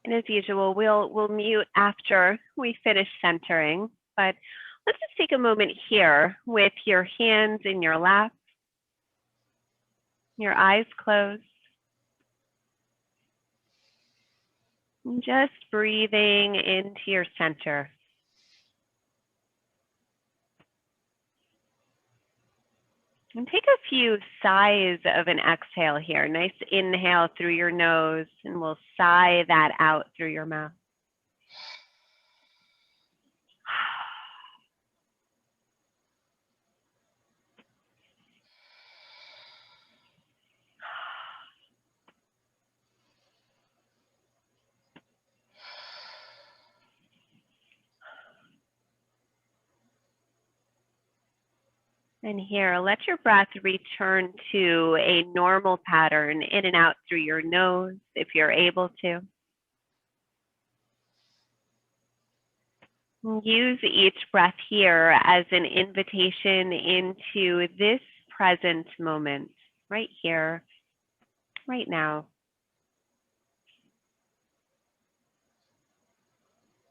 And as usual, we'll mute after we finish centering, but let's just take a moment here with your hands in your lap, your eyes closed, and just breathing into your center. And take a few sighs of an exhale here. Nice inhale through your nose, and we'll sigh that out through your mouth. And here, let your breath return to a normal pattern, in and out through your nose if you're able to. Use each breath here as an invitation into this present moment, right here, right now.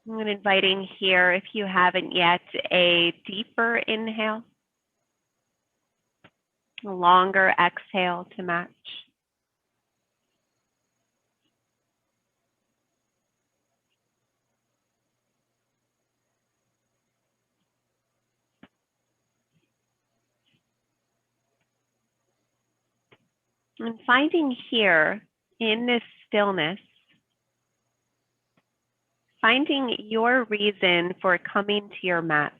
I'm inviting here, if you haven't yet, a deeper inhale, a longer exhale to match. And finding here in this stillness, finding your reason for coming to your mat.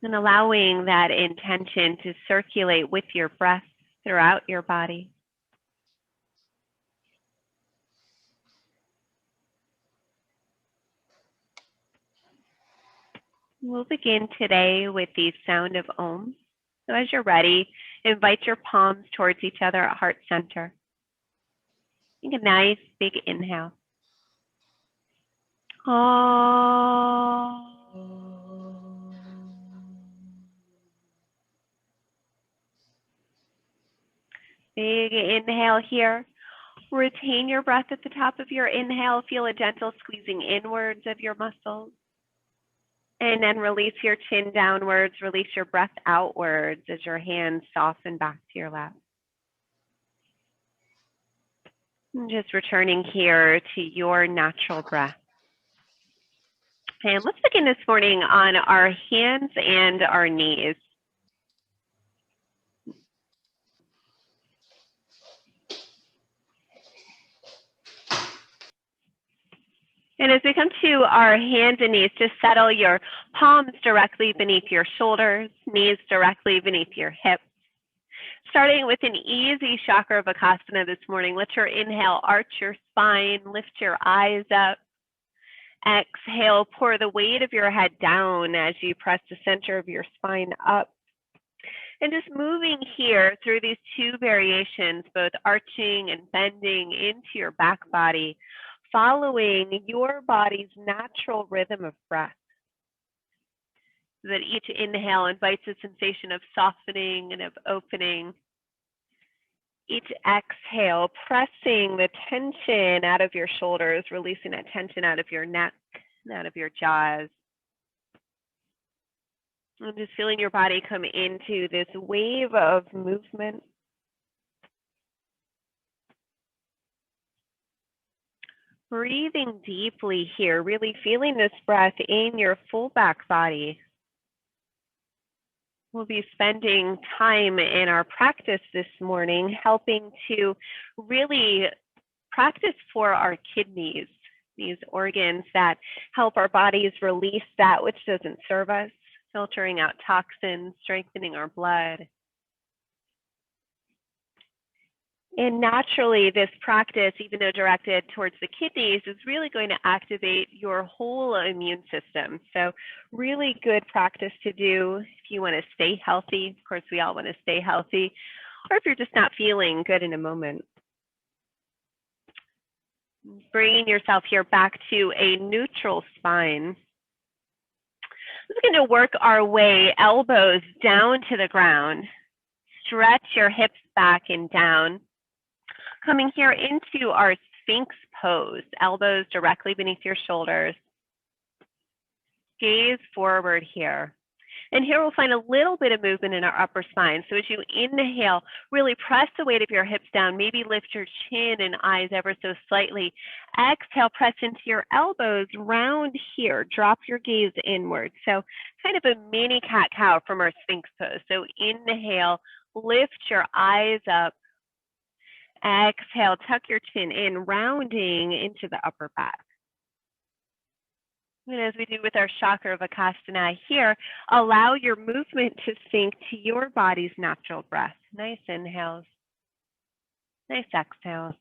And allowing that intention to circulate with your breath throughout your body. We'll begin today with the Sound of Ohms. So as you're ready, invite your palms towards each other at heart center. Take a nice big inhale. Oh. Big inhale here. Retain your breath at the top of your inhale. Feel a gentle squeezing inwards of your muscles. And then release your chin downwards. Release your breath outwards as your hands soften back to your lap. And just returning here to your natural breath. And let's begin this morning on our hands and our knees. And as we come to our hands and knees, just settle your palms directly beneath your shoulders, knees directly beneath your hips. Starting with an easy Chakra Vicasana this morning, let your inhale arch your spine, lift your eyes up. Exhale, pour the weight of your head down as you press the center of your spine up. And just moving here through these two variations, both arching and bending into your back body, following your body's natural rhythm of breath. So that each inhale invites a sensation of softening and of opening. Each exhale, pressing the tension out of your shoulders, releasing that tension out of your neck and out of your jaws. And just feeling your body come into this wave of movement. Breathing deeply here, really feeling this breath in your full back body. We'll be spending time in our practice this morning helping to really practice for our kidneys, these organs that help our bodies release that which doesn't serve us, filtering out toxins, strengthening our blood. And naturally, this practice, even though directed towards the kidneys, is really going to activate your whole immune system. So really good practice to do if you want to stay healthy. Of course, we all want to stay healthy, or if you're just not feeling good in a moment. Bringing yourself here back to a neutral spine. We're going to work our way elbows down to the ground. Stretch your hips back and down. Coming here into our Sphinx pose, elbows directly beneath your shoulders. Gaze forward here. And here we'll find a little bit of movement in our upper spine. So as you inhale, really press the weight of your hips down. Maybe lift your chin and eyes ever so slightly. Exhale, press into your elbows, round here. Drop your gaze inward. So kind of a mini cat-cow from our Sphinx pose. So inhale, lift your eyes up. Exhale, tuck your chin in, rounding into the upper back. And as we do with our Chakra Vicasana here, allow your movement to sync to your body's natural breath. Nice inhales, nice exhales.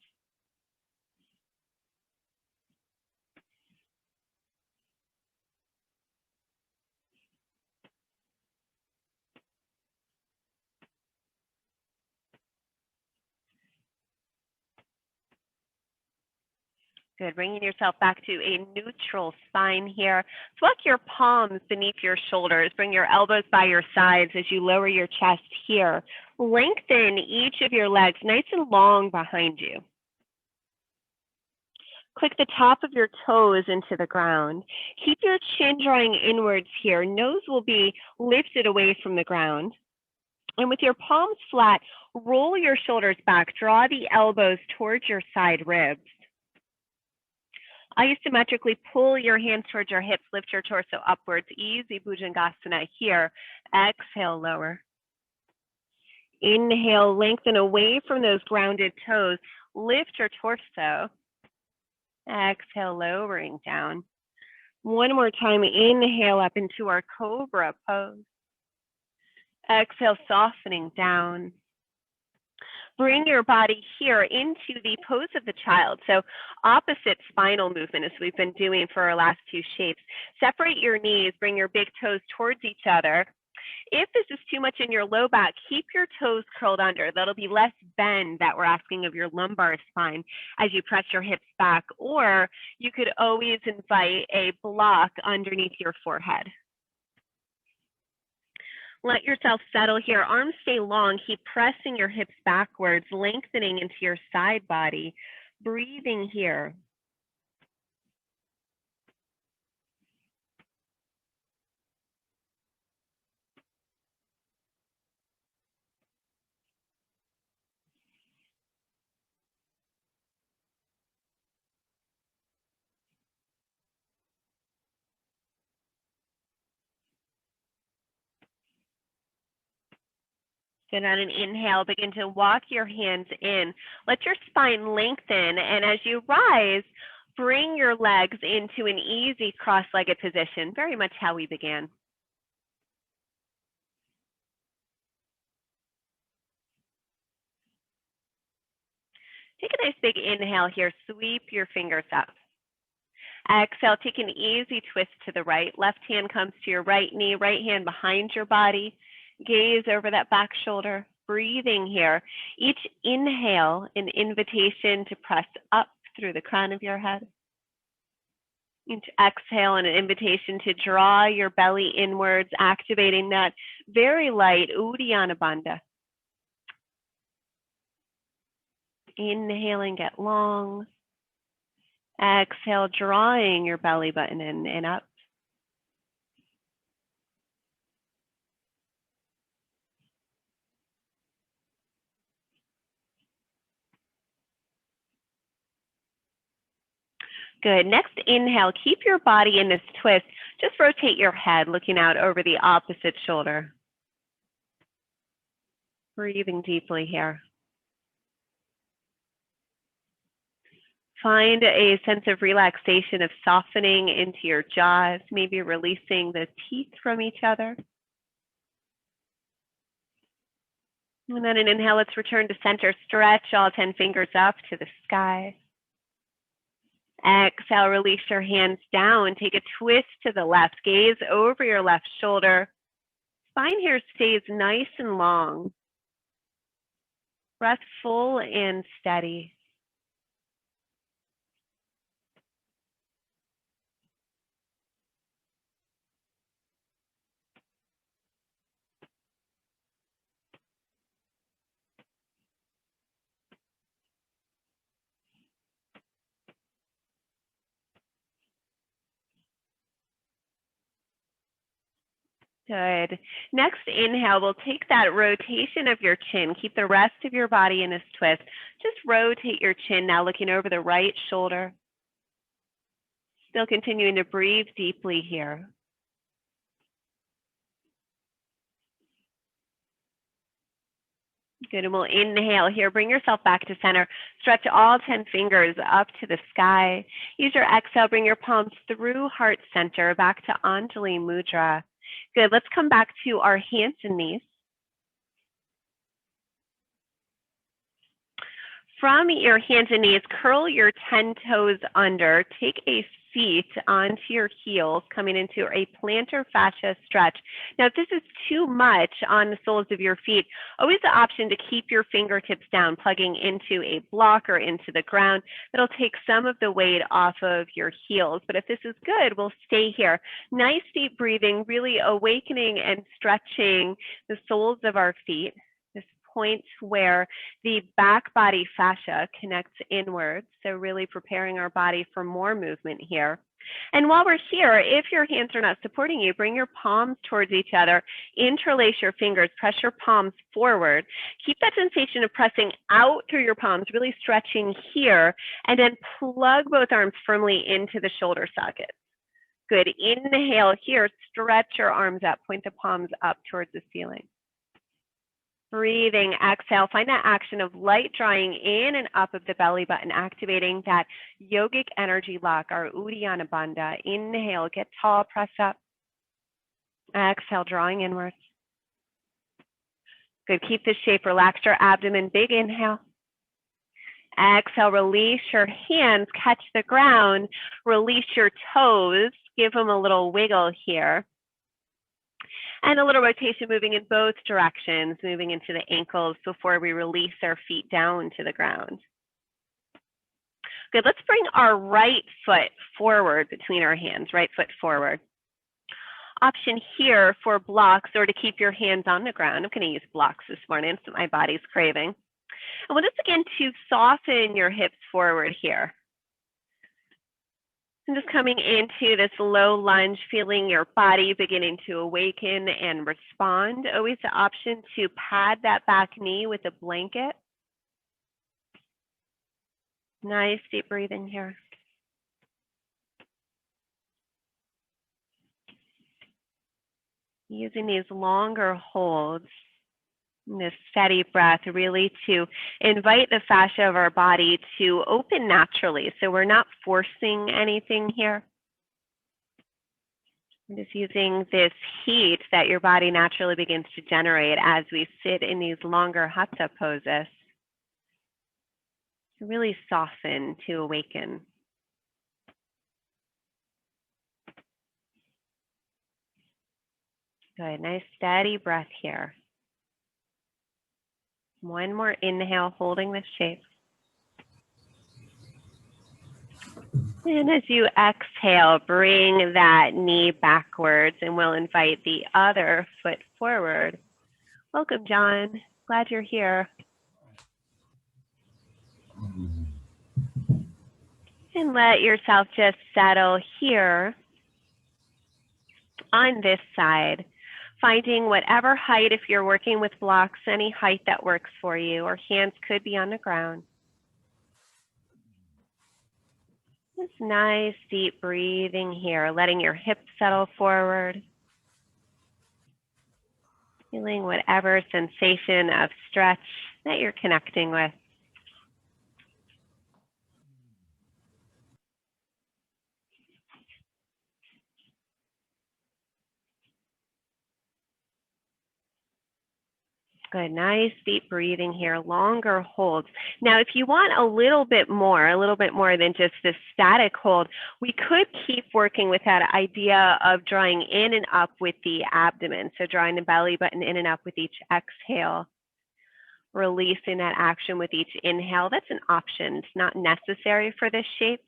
Good, bringing yourself back to a neutral spine here. Walk your palms beneath your shoulders. Bring your elbows by your sides as you lower your chest here. Lengthen each of your legs nice and long behind you. Click the top of your toes into the ground. Keep your chin drawing inwards here. Nose will be lifted away from the ground. And with your palms flat, roll your shoulders back. Draw the elbows towards your side ribs. Isometrically pull your hands towards your hips, lift your torso upwards. Easy Bhujangasana here. Exhale, lower. Inhale, lengthen away from those grounded toes. Lift your torso. Exhale, lowering down. One more time, inhale up into our Cobra pose. Exhale, softening down. Bring your body here into the pose of the child. So opposite spinal movement as we've been doing for our last two shapes. Separate your knees, bring your big toes towards each other. If this is too much in your low back, keep your toes curled under. That'll be less bend that we're asking of your lumbar spine as you press your hips back, or you could always invite a block underneath your forehead. Let yourself settle here. Arms stay long. Keep pressing your hips backwards, lengthening into your side body. Breathing here. Good. On an inhale, begin to walk your hands in. Let your spine lengthen, and as you rise, bring your legs into an easy cross-legged position, very much how we began. Take a nice big inhale here. Sweep your fingers up. Exhale, take an easy twist to the right. Left hand comes to your right knee, right hand behind your body. Gaze over that back shoulder, breathing here. Each inhale, an invitation to press up through the crown of your head. Each exhale, an invitation to draw your belly inwards, activating that very light Uddiyana Bandha. Inhaling, get long. Exhale, drawing your belly button in and up. Good. Next inhale, keep your body in this twist. Just rotate your head, looking out over the opposite shoulder. Breathing deeply here. Find a sense of relaxation, of softening into your jaws, maybe releasing the teeth from each other. And then an inhale, let's return to center. Stretch all 10 fingers up to the sky. Exhale, release your hands down. Take a twist to the left. Gaze over your left shoulder. Spine here stays nice and long. Breath full and steady. Good. Next inhale, we'll take that rotation of your chin. Keep the rest of your body in this twist. Just rotate your chin now, looking over the right shoulder. Still continuing to breathe deeply here. Good, and we'll inhale here. Bring yourself back to center. Stretch all 10 fingers up to the sky. Use your exhale. Bring your palms through heart center back to Anjali Mudra. Good, let's come back to our hands and knees. From your hands and knees, curl your 10 toes under. Take a seat onto your heels, coming into a plantar fascia stretch. Now, if this is too much on the soles of your feet, always the option to keep your fingertips down, plugging into a block or into the ground. That'll take some of the weight off of your heels. But if this is good, we'll stay here. Nice deep breathing, really awakening and stretching the soles of our feet. Point where the back body fascia connects inwards, so really preparing our body for more movement here. And while we're here, if your hands are not supporting you, bring your palms towards each other, interlace your fingers, press your palms forward. Keep that sensation of pressing out through your palms, really stretching here, and then plug both arms firmly into the shoulder sockets. Good, inhale here, stretch your arms up, point the palms up towards the ceiling. Breathing, exhale, find that action of light drawing in and up of the belly button, activating that yogic energy lock, our Uddiyana Bandha. Inhale, get tall, press up. Exhale, drawing inwards. Good, keep this shape, relax your abdomen, big inhale. Exhale, release your hands, catch the ground, release your toes, give them a little wiggle here. And a little rotation moving in both directions, moving into the ankles before we release our feet down to the ground. Good, let's bring our right foot forward between our hands, right foot forward. Option here for blocks or to keep your hands on the ground. I'm going to use blocks this morning, that's what my body's craving. And we'll just begin to soften your hips forward here. And just coming into this low lunge, feeling your body beginning to awaken and respond. Always the option to pad that back knee with a blanket. Nice deep breathing here. Using these longer holds, this steady breath, really to invite the fascia of our body to open naturally. So we're not forcing anything here. I'm just using this heat that your body naturally begins to generate as we sit in these longer Hatha poses. To really soften, to awaken. Good, nice steady breath here. One more inhale, holding this shape. And as you exhale, bring that knee backwards and we'll invite the other foot forward. Welcome, John. Glad you're here. And let yourself just settle here on this side. Finding whatever height, if you're working with blocks, any height that works for you, or hands could be on the ground. Just nice deep breathing here, letting your hips settle forward. Feeling whatever sensation of stretch that you're connecting with. Good, nice deep breathing here, longer holds. Now, if you want a little bit more than just this static hold, we could keep working with that idea of drawing in and up with the abdomen. So drawing the belly button in and up with each exhale, releasing that action with each inhale. That's an option. It's not necessary for this shape.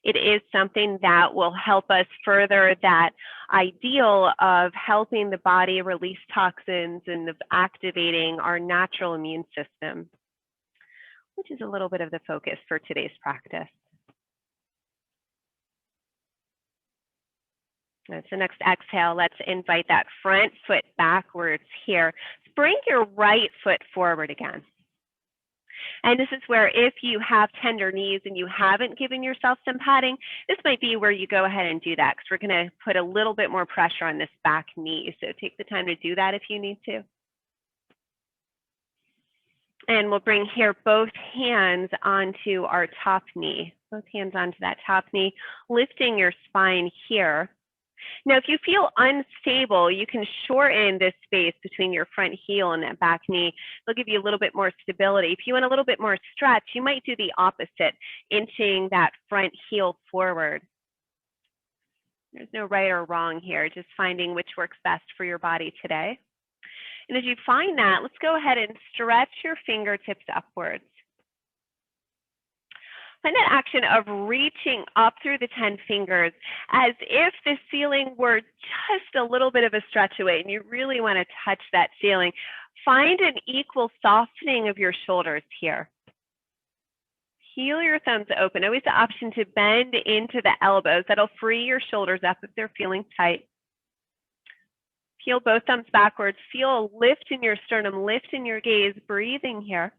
It is something that will help us further that ideal of helping the body release toxins and of activating our natural immune system, which is a little bit of the focus for today's practice. So next exhale, let's invite that front foot backwards here. Bring your right foot forward again. And this is where if you have tender knees and you haven't given yourself some padding, this might be where you go ahead and do that, because we're going to put a little bit more pressure on this back knee. So take the time to do that if you need to. And we'll bring here both hands onto our top knee. Both hands onto that top knee, lifting your spine here. Now, if you feel unstable, you can shorten this space between your front heel and that back knee. It'll give you a little bit more stability. If you want a little bit more stretch, you might do the opposite, inching that front heel forward. There's no right or wrong here, just finding which works best for your body today. And as you find that, let's go ahead and stretch your fingertips upwards. Find that action of reaching up through the 10 fingers as if the ceiling were just a little bit of a stretch away and you really want to touch that ceiling. Find an equal softening of your shoulders here. Heel your thumbs open. Always the option to bend into the elbows. That'll free your shoulders up if they're feeling tight. Peel both thumbs backwards. Feel a lift in your sternum, lift in your gaze, breathing here.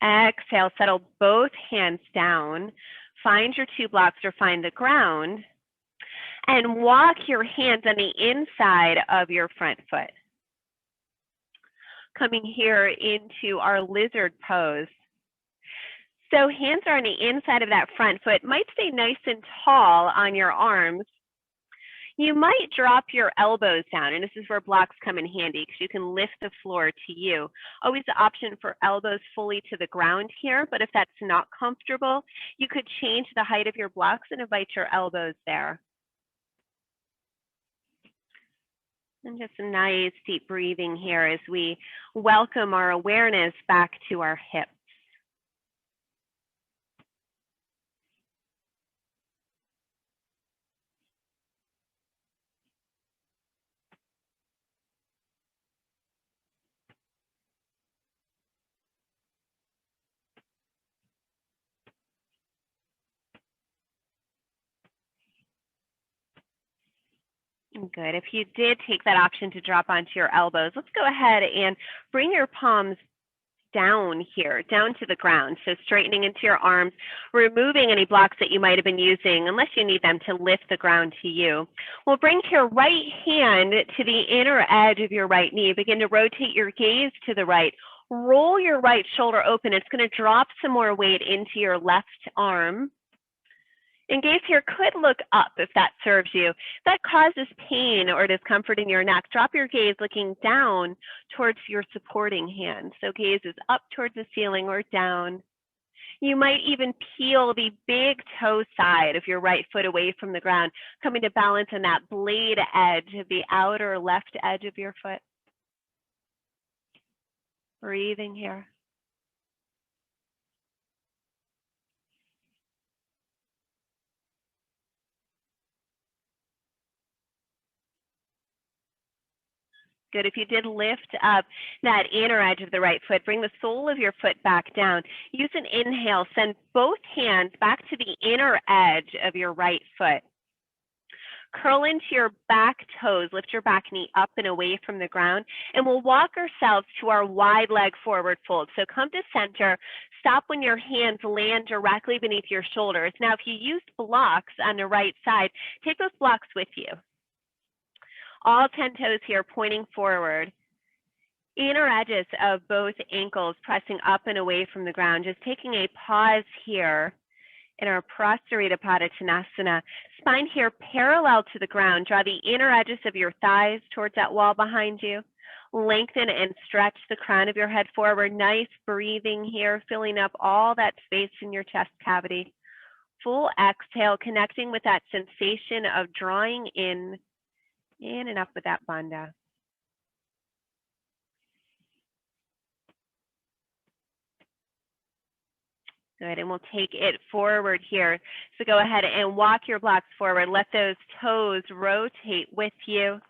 Exhale, settle both hands down. Find your two blocks or find the ground. And walk your hands on the inside of your front foot. Coming here into our lizard pose. So hands are on the inside of that front foot. Might stay nice and tall on your arms. You might drop your elbows down, and this is where blocks come in handy because you can lift the floor to you. Always the option for elbows fully to the ground here, but if that's not comfortable, you could change the height of your blocks and invite your elbows there. And just a nice deep breathing here as we welcome our awareness back to our hips. Good. If you did take that option to drop onto your elbows, let's go ahead and bring your palms down here, down to the ground. So straightening into your arms, removing any blocks that you might have been using, unless you need them to lift the ground to you. We'll bring your right hand to the inner edge of your right knee. Begin to rotate your gaze to the right. Roll your right shoulder open. It's going to drop some more weight into your left arm. And gaze here could look up if that serves you. If that causes pain or discomfort in your neck, drop your gaze looking down towards your supporting hand. So gaze is up towards the ceiling or down. You might even peel the big toe side of your right foot away from the ground, coming to balance on that blade edge of the outer left edge of your foot. Breathing here. Good. If you did lift up that inner edge of the right foot, bring the sole of your foot back down. Use an inhale. Send both hands back to the inner edge of your right foot. Curl into your back toes. Lift your back knee up and away from the ground. And we'll walk ourselves to our wide leg forward fold. So come to center. Stop when your hands land directly beneath your shoulders. Now, if you used blocks on the right side, take those blocks with you. All 10 toes here pointing forward. Inner edges of both ankles pressing up and away from the ground. Just taking a pause here in our Prasarita Padottanasana. Spine here parallel to the ground. Draw the inner edges of your thighs towards that wall behind you. Lengthen and stretch the crown of your head forward. Nice breathing here, filling up all that space in your chest cavity. Full exhale, connecting with that sensation of drawing in and up with that bandha. Good, and we'll take it forward here. So go ahead and walk your blocks forward. Let those toes rotate with you.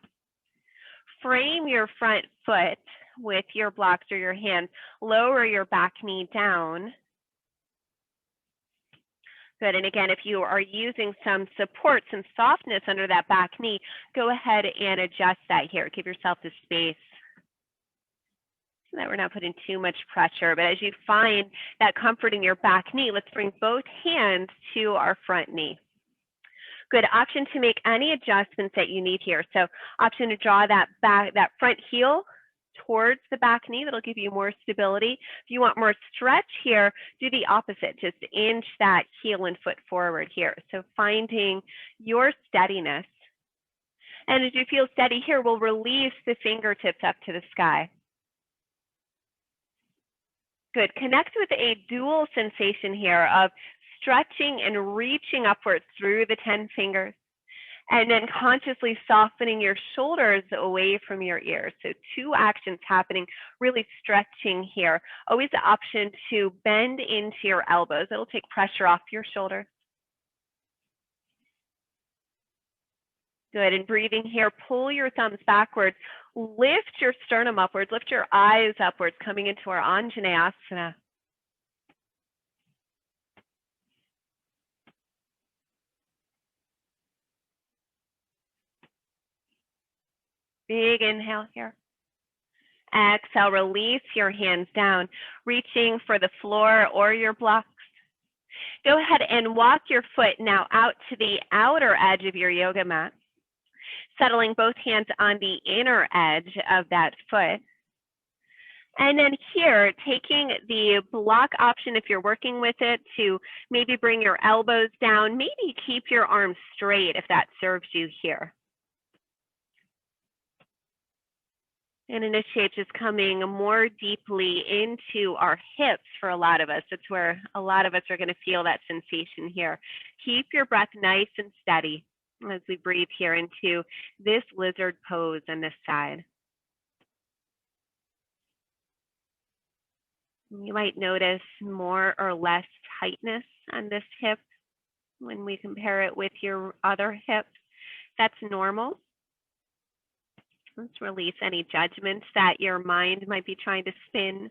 Frame your front foot with your blocks or your hands. Lower your back knee down. Good, and again, if you are using some support, some softness under that back knee, go ahead and adjust that here. Give yourself the space so that we're not putting too much pressure. But as you find that comfort in your back knee, let's bring both hands to our front knee. Good, option to make any adjustments that you need here. So option to draw that front heel towards the back knee. That'll give you more stability. If you want more stretch here, do the opposite. Just inch that heel and foot forward here. So finding your steadiness. And as you feel steady here, we'll release the fingertips up to the sky. Good. Connect with a dual sensation here of stretching and reaching upwards through the 10 fingers. And then consciously softening your shoulders away from your ears. So 2 actions happening, really stretching here. Always the option to bend into your elbows. It'll take pressure off your shoulders. Good, and breathing here, pull your thumbs backwards. Lift your sternum upwards, lift your eyes upwards, coming into our Anjanasana. Big inhale here. Exhale, release your hands down, reaching for the floor or your blocks. Go ahead and walk your foot now out to the outer edge of your yoga mat, settling both hands on the inner edge of that foot. And then here, taking the block option if you're working with it to maybe bring your elbows down, maybe keep your arms straight if that serves you here. And initiate just coming more deeply into our hips for a lot of us. That's where a lot of us are going to feel that sensation here. Keep your breath nice and steady as we breathe here into this lizard pose on this side. You might notice more or less tightness on this hip when we compare it with your other hip. That's normal. Let's release any judgments that your mind might be trying to spin,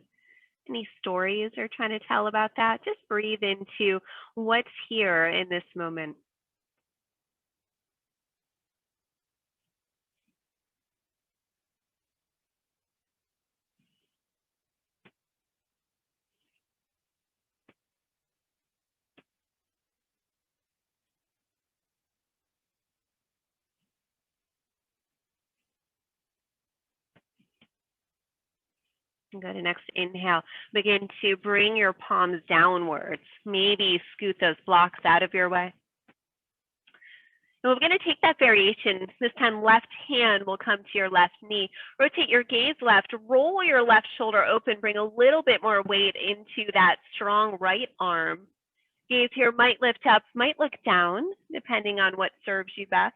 any stories you're trying to tell about that. Just breathe into what's here in this moment. Good, and next inhale, begin to bring your palms downwards. Maybe scoot those blocks out of your way. And we're going to take that variation. This time, left hand will come to your left knee. Rotate your gaze left, roll your left shoulder open, bring a little bit more weight into that strong right arm. Gaze here might lift up, might look down, depending on what serves you best.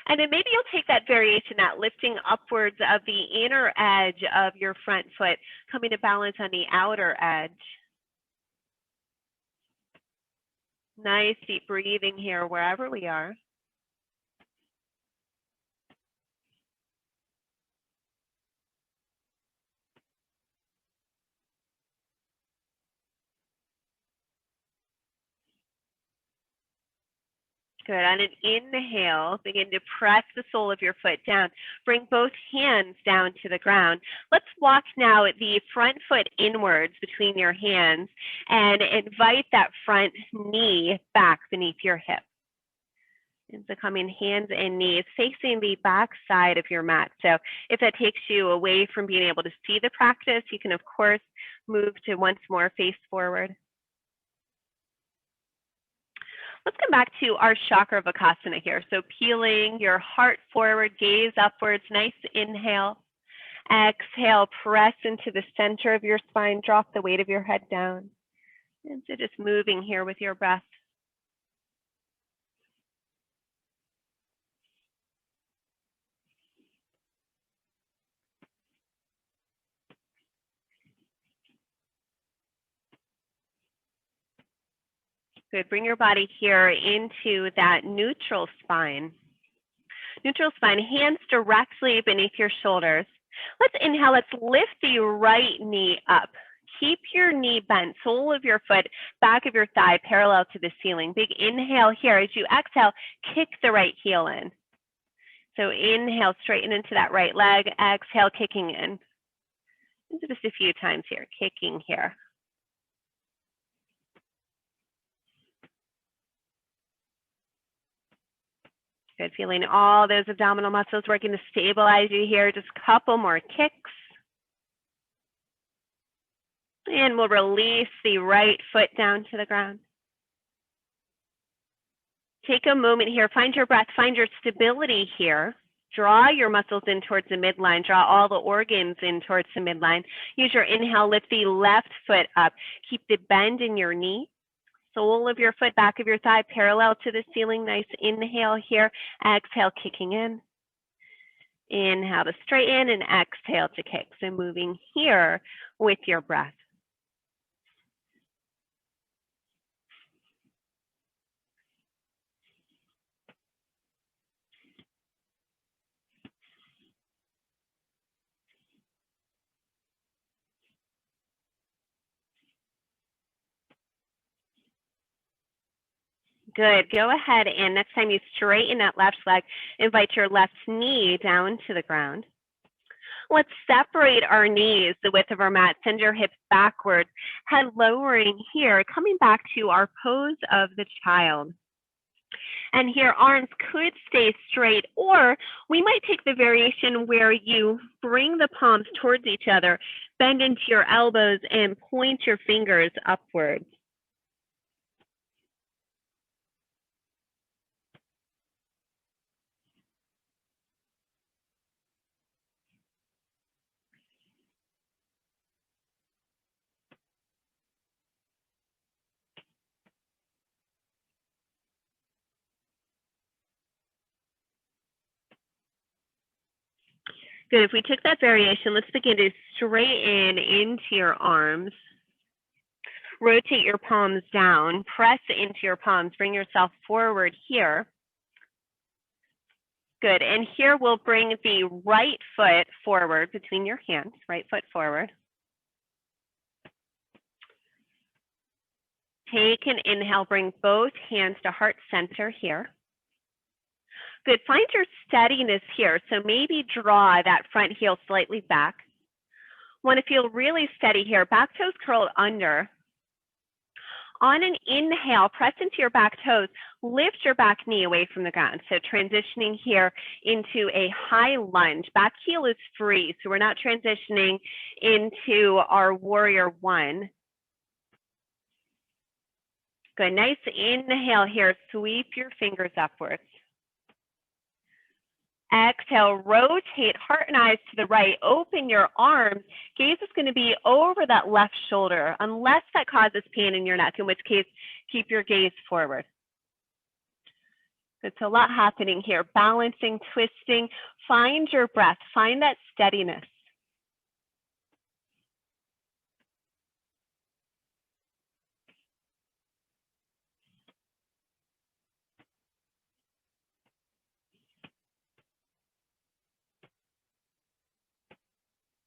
And then maybe you'll take that variation, that lifting upwards of the inner edge of your front foot, coming to balance on the outer edge. Nice deep breathing here wherever we are. Good. On an inhale, begin to press the sole of your foot down. Bring both hands down to the ground. Let's walk now the front foot inwards between your hands and invite that front knee back beneath your hip. And so coming hands and knees facing the back side of your mat. So if that takes you away from being able to see the practice, you can, of course, move to once more face forward. Let's come back to our Chakra Vicasana here. So peeling your heart forward, gaze upwards, nice inhale. Exhale, press into the center of your spine, drop the weight of your head down. And so just moving here with your breath. Good, bring your body here into that neutral spine. Neutral spine, hands directly beneath your shoulders. Let's inhale, let's lift the right knee up. Keep your knee bent, sole of your foot, back of your thigh parallel to the ceiling. Big inhale here. As you exhale, kick the right heel in. So inhale, straighten into that right leg. Exhale, kicking in. Just a few times here, kicking here. Good, feeling all those abdominal muscles working to stabilize you here. Just a couple more kicks. And we'll release the right foot down to the ground. Take a moment here, find your breath, find your stability here. Draw your muscles in towards the midline, draw all the organs in towards the midline. Use your inhale, lift the left foot up. Keep the bend in your knee. Sole of your foot, back of your thigh, parallel to the ceiling. Nice inhale here. Exhale, kicking in. Inhale to straighten and exhale to kick. So moving here with your breath. Good. Go ahead and next time you straighten that left leg, invite your left knee down to the ground. Let's separate our knees the width of our mat. Send your hips backwards, head lowering here, coming back to our pose of the child. And here, arms could stay straight, or we might take the variation where you bring the palms towards each other, bend into your elbows, and point your fingers upwards. Good. If we took that variation, let's begin to straighten into your arms. Rotate your palms down, press into your palms, bring yourself forward here. Good. And here we'll bring the right foot forward between your hands, right foot forward. Take an inhale, bring both hands to heart center here. Good, find your steadiness here. So maybe draw that front heel slightly back. Want to feel really steady here, back toes curled under. On an inhale, press into your back toes, lift your back knee away from the ground. So transitioning here into a high lunge. Back heel is free, so we're not transitioning into our warrior one. Good, nice inhale here, sweep your fingers upwards. Exhale, rotate heart and eyes to the right, open your arms. Gaze is going to be over that left shoulder, unless that causes pain in your neck, in which case, keep your gaze forward. It's a lot happening here, balancing, twisting. Find your breath, find that steadiness.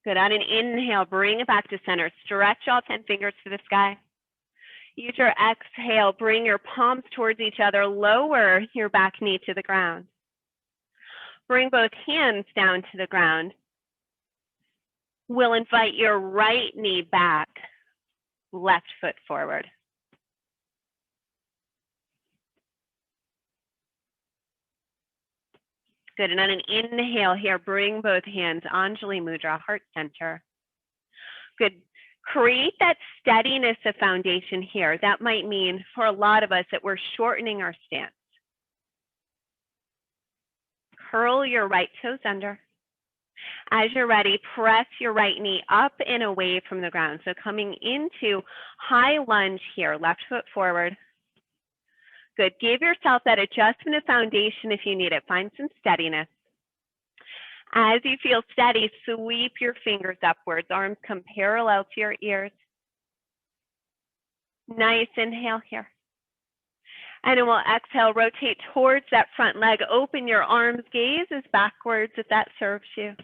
Good, on an inhale, bring it back to center. Stretch all 10 fingers to the sky. Use your exhale, bring your palms towards each other, lower your back knee to the ground. Bring both hands down to the ground. We'll invite your right knee back, left foot forward. Good, and on an inhale here, bring both hands, Anjali Mudra, heart center. Good, create that steadiness of foundation here. That might mean for a lot of us that we're shortening our stance. Curl your right toes under. As you're ready, press your right knee up and away from the ground. So coming into high lunge here, left foot forward. Good, give yourself that adjustment of foundation if you need it. Find some steadiness. As you feel steady, sweep your fingers upwards. Arms come parallel to your ears. Nice inhale here. And then we'll exhale, rotate towards that front leg. Open your arms, gaze is backwards if that serves you.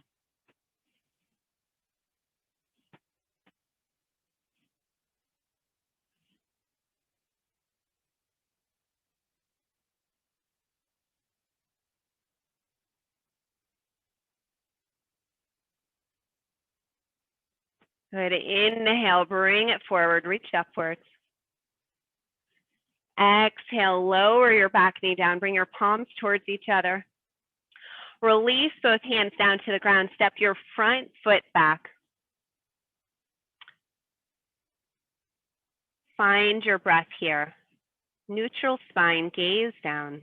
Good. Inhale, bring it forward, reach upwards. Exhale, lower your back knee down, bring your palms towards each other. Release both hands down to the ground, step your front foot back. Find your breath here. Neutral spine, gaze down.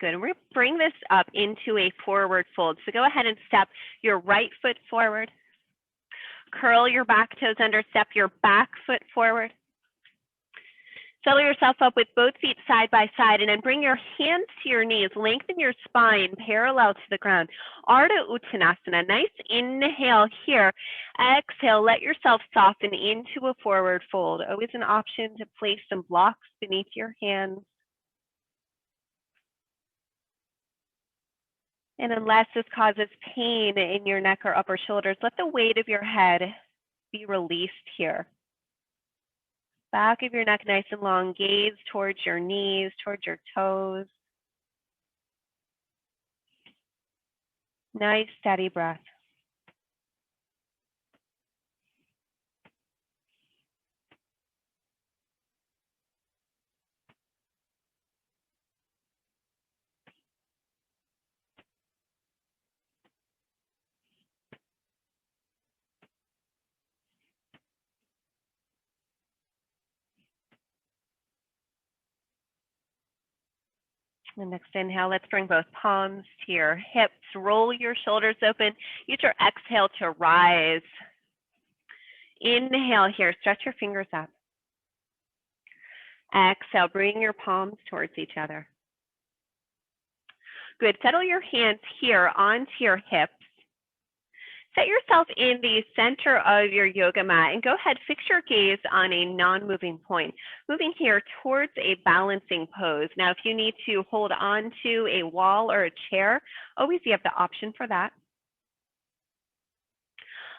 Good, and we're going to bring this up into a forward fold. So go ahead and step your right foot forward. Curl your back toes under, step your back foot forward. Settle yourself up with both feet side by side, and then bring your hands to your knees. Lengthen your spine parallel to the ground. Ardha Uttanasana. Nice inhale here. Exhale, let yourself soften into a forward fold. Always an option to place some blocks beneath your hands. And unless this causes pain in your neck or upper shoulders, let the weight of your head be released here. Back of your neck nice and long, gaze towards your knees, towards your toes. Nice steady breath. The next inhale, let's bring both palms to your hips. Roll your shoulders open. Use your exhale to rise. Inhale here, stretch your fingers up. Exhale, bring your palms towards each other. Good, settle your hands here onto your hips. Set yourself in the center of your yoga mat and go ahead, fix your gaze on a non-moving point. Moving here towards a balancing pose. Now, if you need to hold on to a wall or a chair, always you have the option for that.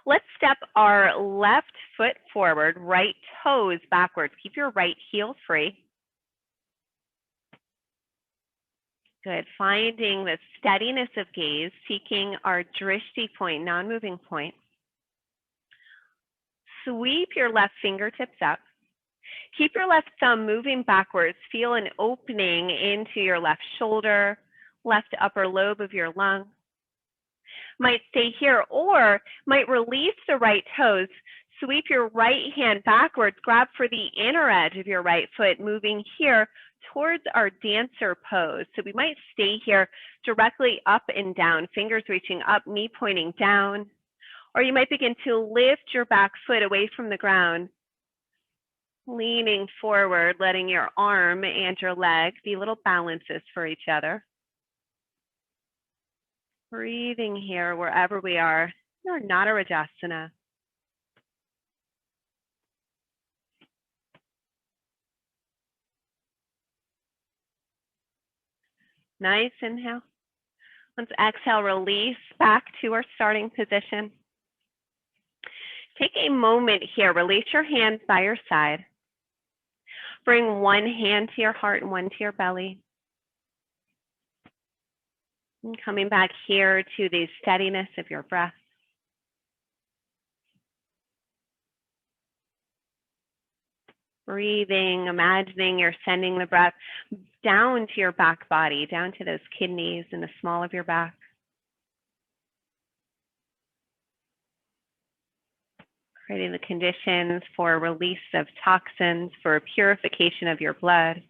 Let's step our left foot forward, right toes backwards. Keep your right heel free. Good, finding the steadiness of gaze, seeking our drishti point, non-moving point. Sweep your left fingertips up. Keep your left thumb moving backwards. Feel an opening into your left shoulder, left upper lobe of your lung. Might stay here or might release the right toes. Sweep your right hand backwards, grab for the inner edge of your right foot, moving here towards our dancer pose. So we might stay here directly up and down, fingers reaching up, knee pointing down. Or you might begin to lift your back foot away from the ground, leaning forward, letting your arm and your leg be little balances for each other. Breathing here wherever we are in our Nadarajasana. Nice inhale. Let's exhale, release back to our starting position. Take a moment here, release your hands by your side. Bring one hand to your heart and one to your belly. And coming back here to the steadiness of your breath. Breathing, imagining you're sending the breath down to your back body, down to those kidneys and the small of your back. Creating the conditions for a release of toxins, for a purification of your blood,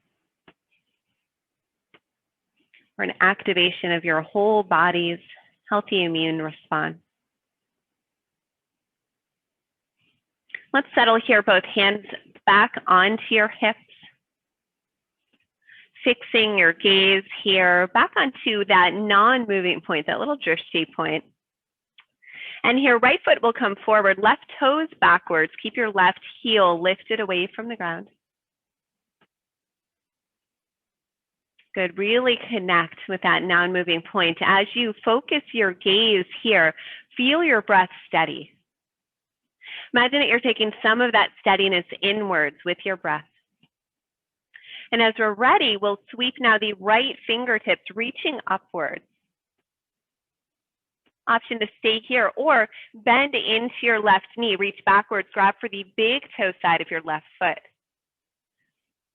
for an activation of your whole body's healthy immune response. Let's settle here, both hands back onto your hips. Fixing your gaze here back onto that non-moving point, that little drishti point. And here, right foot will come forward, left toes backwards. Keep your left heel lifted away from the ground. Good, really connect with that non-moving point. As you focus your gaze here, feel your breath steady. Imagine that you're taking some of that steadiness inwards with your breath. And as we're ready, we'll sweep now the right fingertips, reaching upwards. Option to stay here or bend into your left knee, reach backwards, grab for the big toe side of your left foot.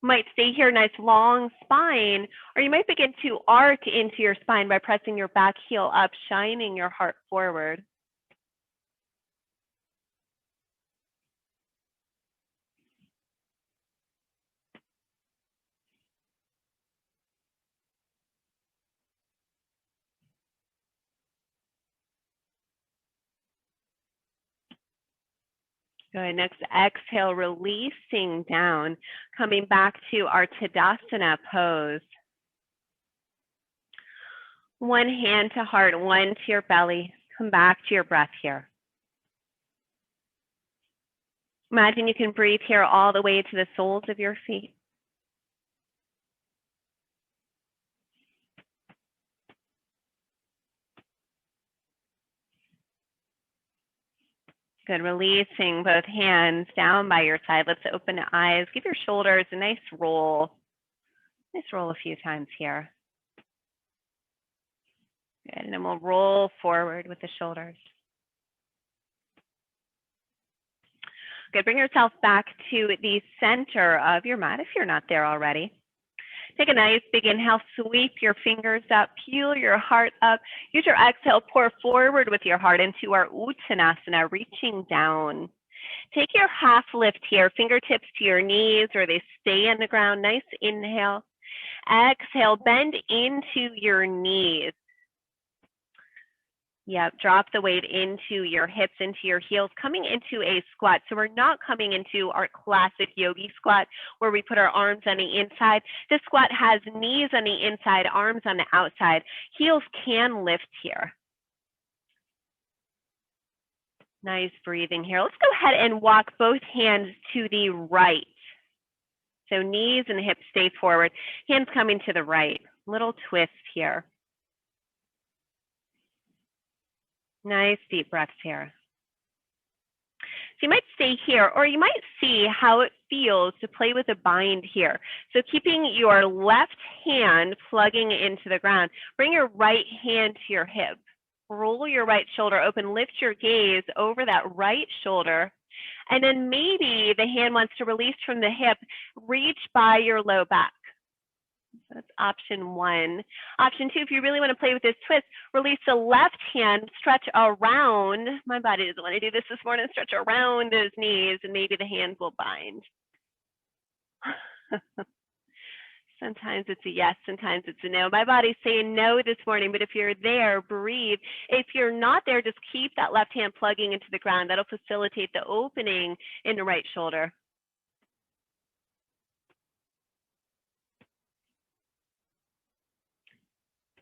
You might stay here, nice long spine, or you might begin to arc into your spine by pressing your back heel up, shining your heart forward. Good. Next, exhale, releasing down, coming back to our Tadasana pose. One hand to heart, one to your belly. Come back to your breath here. Imagine you can breathe here all the way to the soles of your feet. Good. Releasing both hands down by your side. Let's open the eyes. Give your shoulders a nice roll. Nice roll a few times here. Good. And then we'll roll forward with the shoulders. Good. Bring yourself back to the center of your mat if you're not there already. Take a nice big inhale, sweep your fingers up, peel your heart up. Use your exhale, pour forward with your heart into our Uttanasana, reaching down. Take your half lift here, fingertips to your knees or they stay on the ground. Nice inhale. Exhale, bend into your knees. Yep, drop the weight into your hips, into your heels, coming into a squat. So we're not coming into our classic yogi squat where we put our arms on the inside. This squat has knees on the inside, arms on the outside. Heels can lift here. Nice breathing here. Let's go ahead and walk both hands to the right. So knees and hips stay forward, hands coming to the right. Little twist here. Nice deep breaths here. So you might stay here, or you might see how it feels to play with a bind here. So keeping your left hand plugging into the ground, bring your right hand to your hip. Roll your right shoulder open, lift your gaze over that right shoulder, and then maybe the hand wants to release from the hip, reach by your low back. That's option one. Option two, if you really want to play with this twist, release the left hand, stretch around. My body doesn't want to do this morning. Stretch around those knees, and maybe the hands will bind. Sometimes it's a yes, sometimes it's a no. My body's saying no this morning, but if you're there, breathe. If you're not there, just keep that left hand plugging into the ground. That'll facilitate the opening in the right shoulder.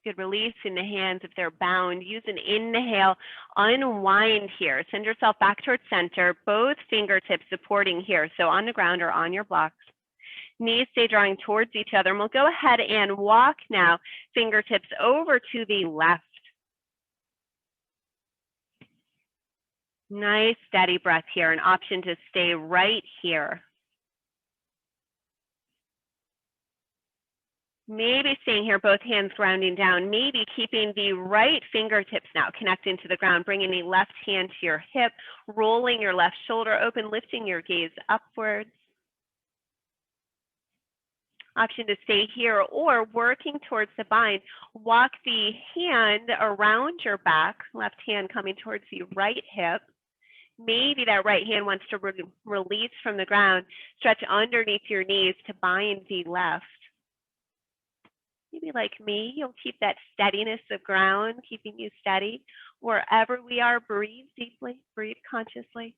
Good. Releasing the hands if they're bound. Use an inhale, unwind here. Send yourself back towards center, both fingertips supporting here, so on the ground or on your blocks. Knees stay drawing towards each other, and we'll go ahead and walk now, fingertips over to the left. Nice steady breath here, an option to stay right here. Maybe staying here, both hands grounding down, maybe keeping the right fingertips now connecting to the ground, bringing the left hand to your hip, rolling your left shoulder open, lifting your gaze upwards. Option to stay here or working towards the bind. Walk the hand around your back, left hand coming towards the right hip. Maybe that right hand wants to release from the ground, stretch underneath your knees to bind the left. Maybe like me, you'll keep that steadiness of ground, keeping you steady. Wherever we are, breathe deeply, breathe consciously.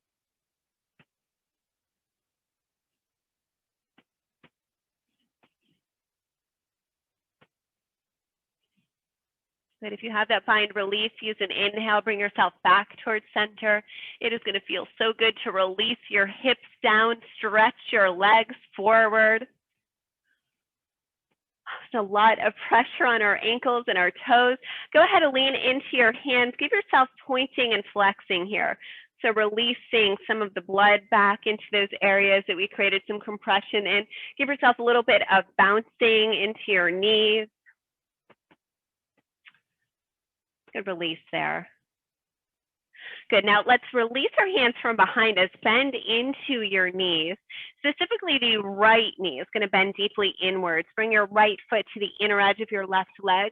But if you have that bind release, use an inhale, bring yourself back towards center. It is going to feel so good to release your hips down, stretch your legs forward. There's a lot of pressure on our ankles and our toes. Go ahead and lean into your hands. Give yourself pointing and flexing here. So releasing some of the blood back into those areas that we created some compression in. Give yourself a little bit of bouncing into your knees. Good release there. Good. Now let's release our hands from behind us. Bend into your knees. Specifically, the right knee is going to bend deeply inwards. Bring your right foot to the inner edge of your left leg.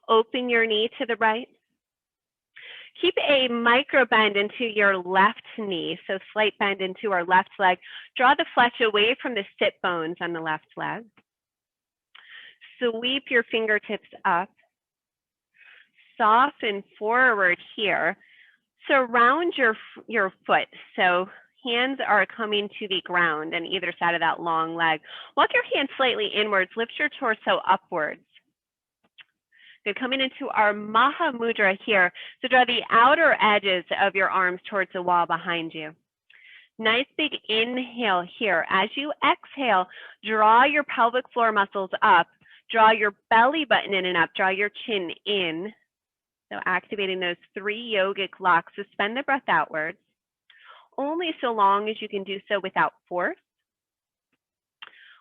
Open your knee to the right. Keep a micro bend into your left knee, so slight bend into our left leg. Draw the flesh away from the sit bones on the left leg. Sweep your fingertips up. Soften forward here. Surround your foot, so hands are coming to the ground on either side of that long leg. Walk your hands slightly inwards. Lift your torso upwards. Good. Coming into our Maha Mudra here. So draw the outer edges of your arms towards the wall behind you. Nice big inhale here. As you exhale, draw your pelvic floor muscles up. Draw your belly button in and up. Draw your chin in. So activating those 3 yogic locks. Suspend the breath outwards. Only so long as you can do so without force.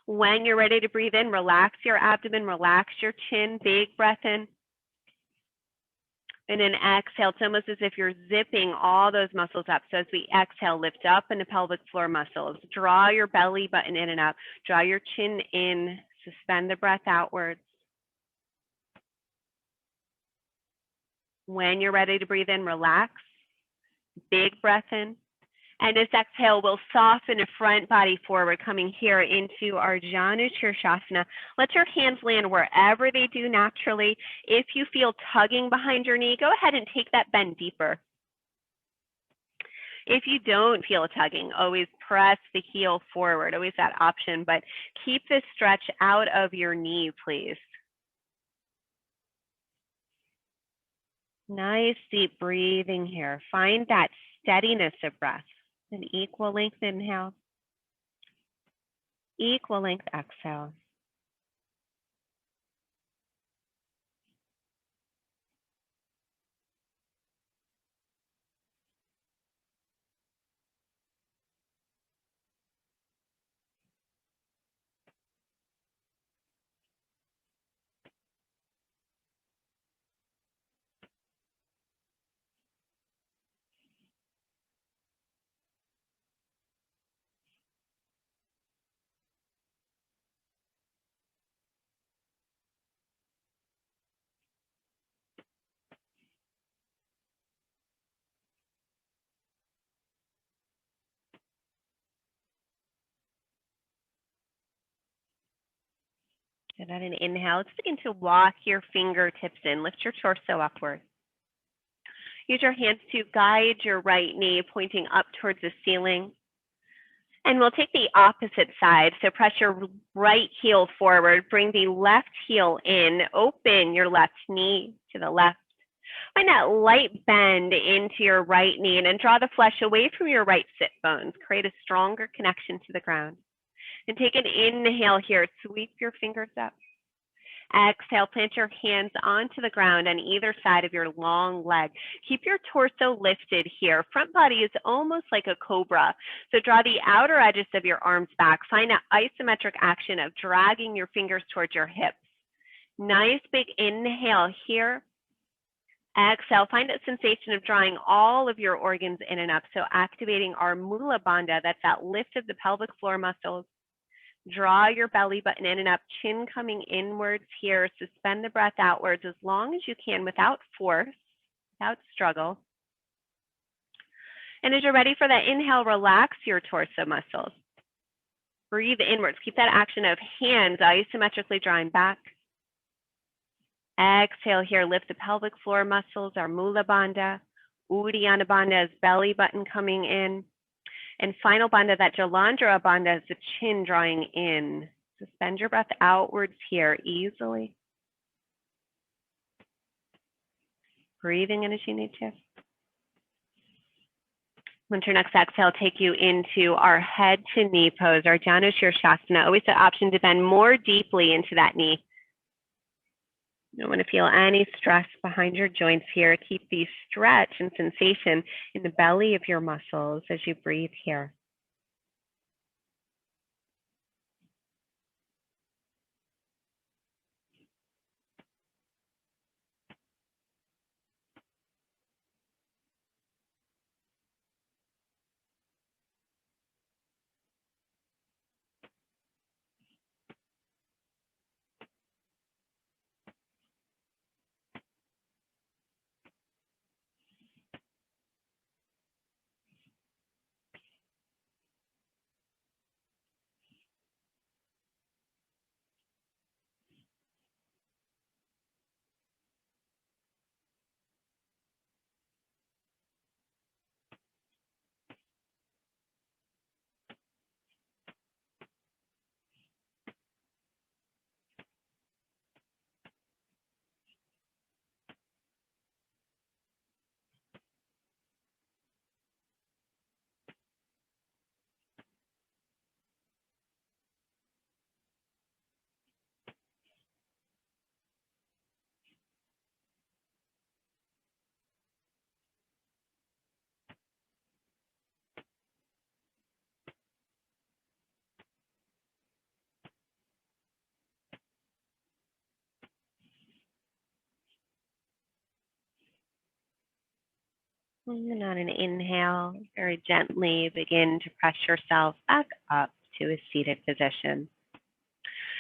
When you're ready to breathe in, relax your abdomen, relax your chin, big breath in. And then exhale, it's almost as if you're zipping all those muscles up. So as we exhale, lift up in the pelvic floor muscles. Draw your belly button in and up. Draw your chin in. Suspend the breath outwards. When you're ready to breathe in, relax. Big breath in. And this exhale will soften the front body forward, coming here into our Anjanasana. Let your hands land wherever they do naturally. If you feel tugging behind your knee, go ahead and take that bend deeper. If you don't feel tugging, always press the heel forward, always that option, but keep this stretch out of your knee, please. Nice deep breathing here. Find that steadiness of breath. An equal length inhale, equal length exhale. And on an inhale, let's begin to walk your fingertips in. Lift your torso upward. Use your hands to guide your right knee, pointing up towards the ceiling. And we'll take the opposite side. So press your right heel forward. Bring the left heel in. Open your left knee to the left. Find that light bend into your right knee and then draw the flesh away from your right sit bones. Create a stronger connection to the ground. And take an inhale here. Sweep your fingers up. Exhale, plant your hands onto the ground on either side of your long leg. Keep your torso lifted here. Front body is almost like a cobra. So draw the outer edges of your arms back. Find that isometric action of dragging your fingers towards your hips. Nice big inhale here. Exhale, find that sensation of drawing all of your organs in and up. So activating our Mula Bandha, that's that lift of the pelvic floor muscles. Draw your belly button in and up, chin coming inwards here. Suspend the breath outwards as long as you can without force, without struggle. And as you're ready for that inhale, relax your torso muscles. Breathe inwards. Keep that action of hands isometrically drawing back. Exhale here, lift the pelvic floor muscles, our Mula Bandha. Uddiyana Bandha is belly button coming in. And final bandha, that Jalandhara bandha, is the chin drawing in. Suspend your breath outwards here easily. Breathing in as you need to. Once your next exhale, take you into our head to knee pose, our Anjanasana. Always the option to bend more deeply into that knee. You don't want to feel any stress behind your joints here. Keep the stretch and sensation in the belly of your muscles as you breathe here. And on an inhale, very gently begin to press yourself back up to a seated position.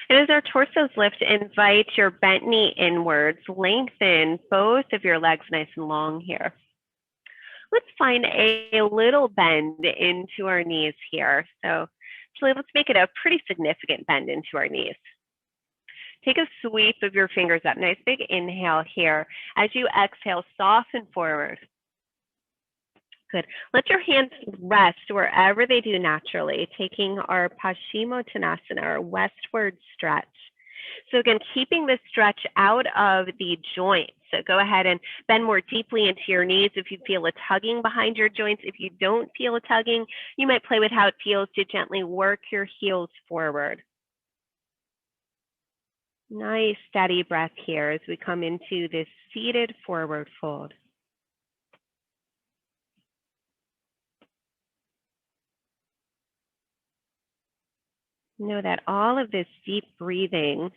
And as our torsos lift, invite your bent knee inwards. Lengthen both of your legs nice and long here. Let's find a little bend into our knees here. So actually, let's make it a pretty significant bend into our knees. Take a sweep of your fingers up. Nice big inhale here. As you exhale, soften forward. Good. Let your hands rest wherever they do naturally, taking our Paschimottanasana, our westward stretch. So again, keeping this stretch out of the joints. So go ahead and bend more deeply into your knees if you feel a tugging behind your joints. If you don't feel a tugging, you might play with how it feels to gently work your heels forward. Nice steady breath here as we come into this seated forward fold. Know that all of this deep breathing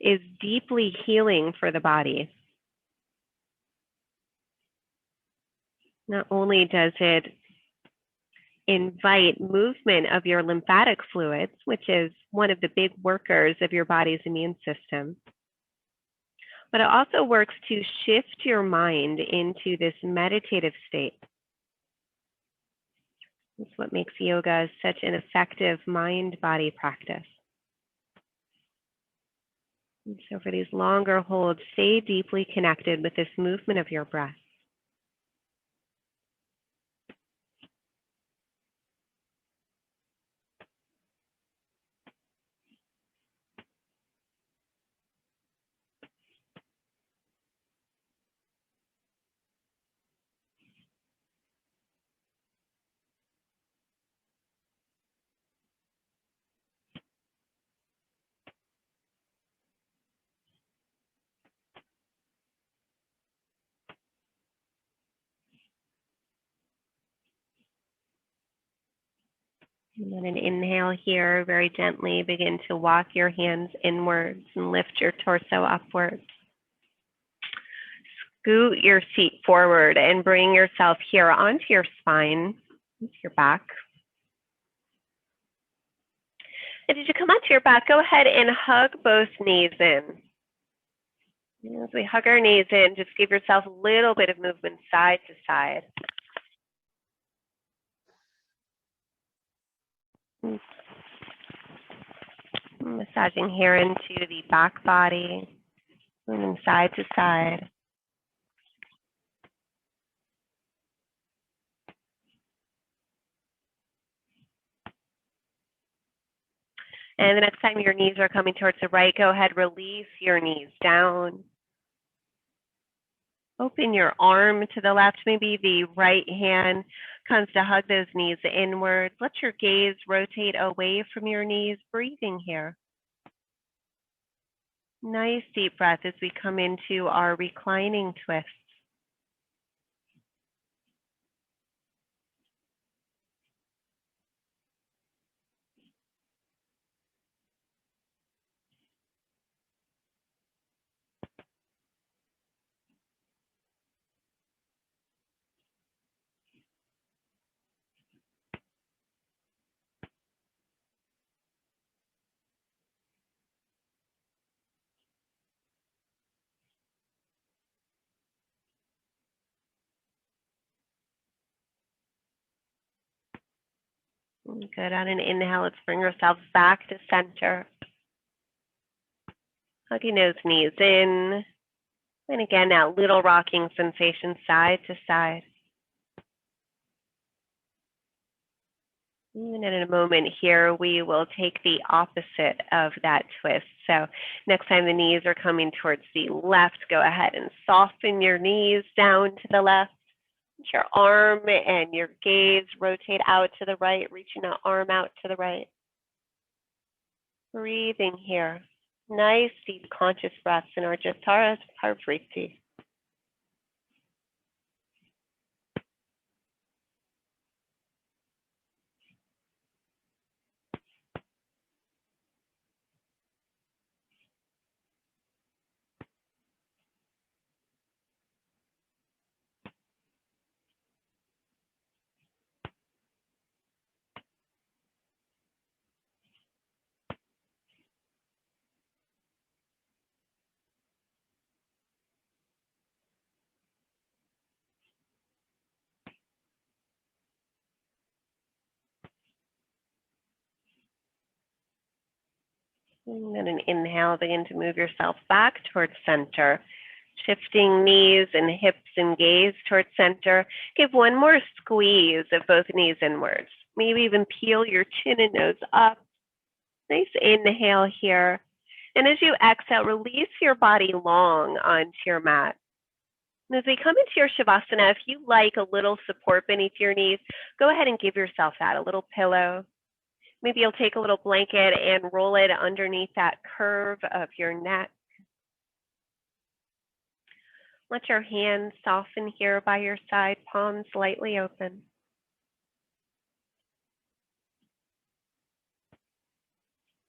is deeply healing for the body. Not only does it invite movement of your lymphatic fluids, which is one of the big workers of your body's immune system, but it also works to shift your mind into this meditative state. That's what makes yoga such an effective mind-body practice. And so for these longer holds, stay deeply connected with this movement of your breath. And then an inhale here, very gently begin to walk your hands inwards and lift your torso upwards. Scoot your feet forward and bring yourself here onto your spine, onto your back. And as you come onto your back, go ahead and hug both knees in. And as we hug our knees in, just give yourself a little bit of movement side to side. Massaging here into the back body, moving side to side. And the next time your knees are coming towards the right, go ahead, release your knees down. Open your arm to the left, maybe the right hand comes to hug those knees inward. Let your gaze rotate away from your knees, breathing here. Nice deep breath as we come into our reclining twist. Good. On an inhale, let's bring ourselves back to center. Hugging those knees in. And again, that little rocking sensation side to side. And in a moment here, we will take the opposite of that twist. So next time the knees are coming towards the left, go ahead and soften your knees down to the left. Your arm and your gaze rotate out to the right, reaching that arm out to the right. Breathing here. Nice deep conscious breaths in our Jatara Parvriti. And then an inhale, begin to move yourself back towards center. Shifting knees and hips and gaze towards center. Give one more squeeze of both knees inwards. Maybe even peel your chin and nose up. Nice inhale here. And as you exhale, release your body long onto your mat. And as we come into your Shavasana, if you like a little support beneath your knees, go ahead and give yourself that, a little pillow. Maybe you'll take a little blanket and roll it underneath that curve of your neck. Let your hands soften here by your side, palms lightly open.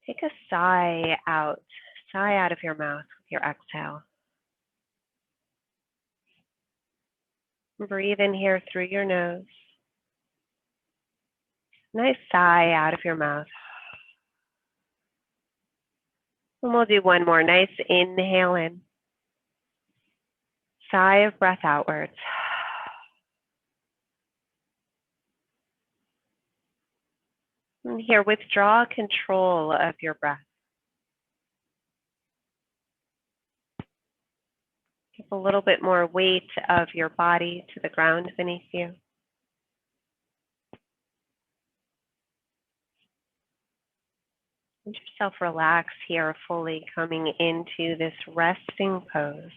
Take a sigh out of your mouth with your exhale. Breathe in here through your nose. Nice sigh out of your mouth. And we'll do one more. Nice inhale in. Sigh of breath outwards. And here, withdraw control of your breath. Give a little bit more weight of your body to the ground beneath you. Let yourself relax here, fully coming into this resting pose.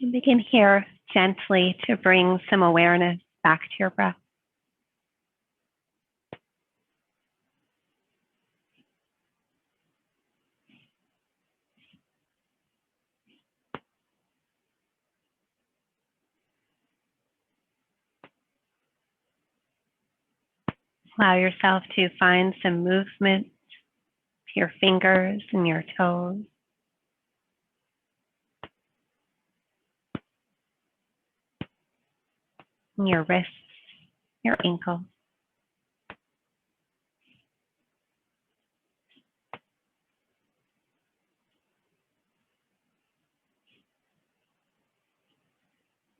And begin here gently to bring some awareness back to your breath. Allow yourself to find some movement to your fingers and your toes. And your wrists, your ankles.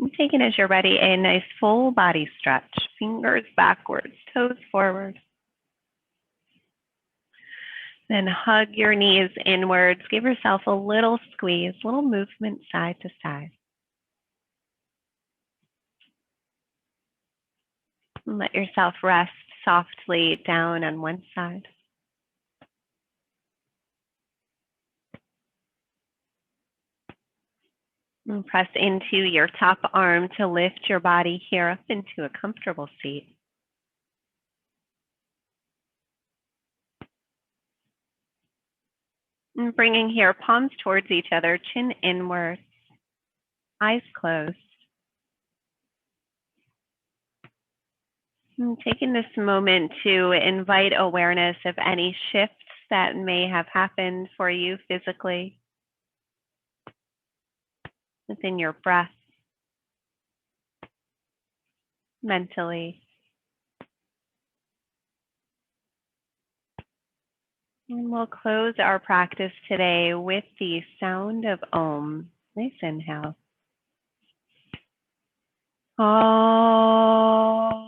And take it as you're ready, a nice full body stretch. Fingers backwards, toes forward. Then hug your knees inwards. Give yourself a little squeeze, little movement side to side. And let yourself rest softly down on one side. And press into your top arm to lift your body here up into a comfortable seat. And bringing here palms towards each other, chin inwards, eyes closed. And taking this moment to invite awareness of any shifts that may have happened for you physically, within your breath, mentally. And we'll close our practice today with the sound of Om. Nice inhale. Om.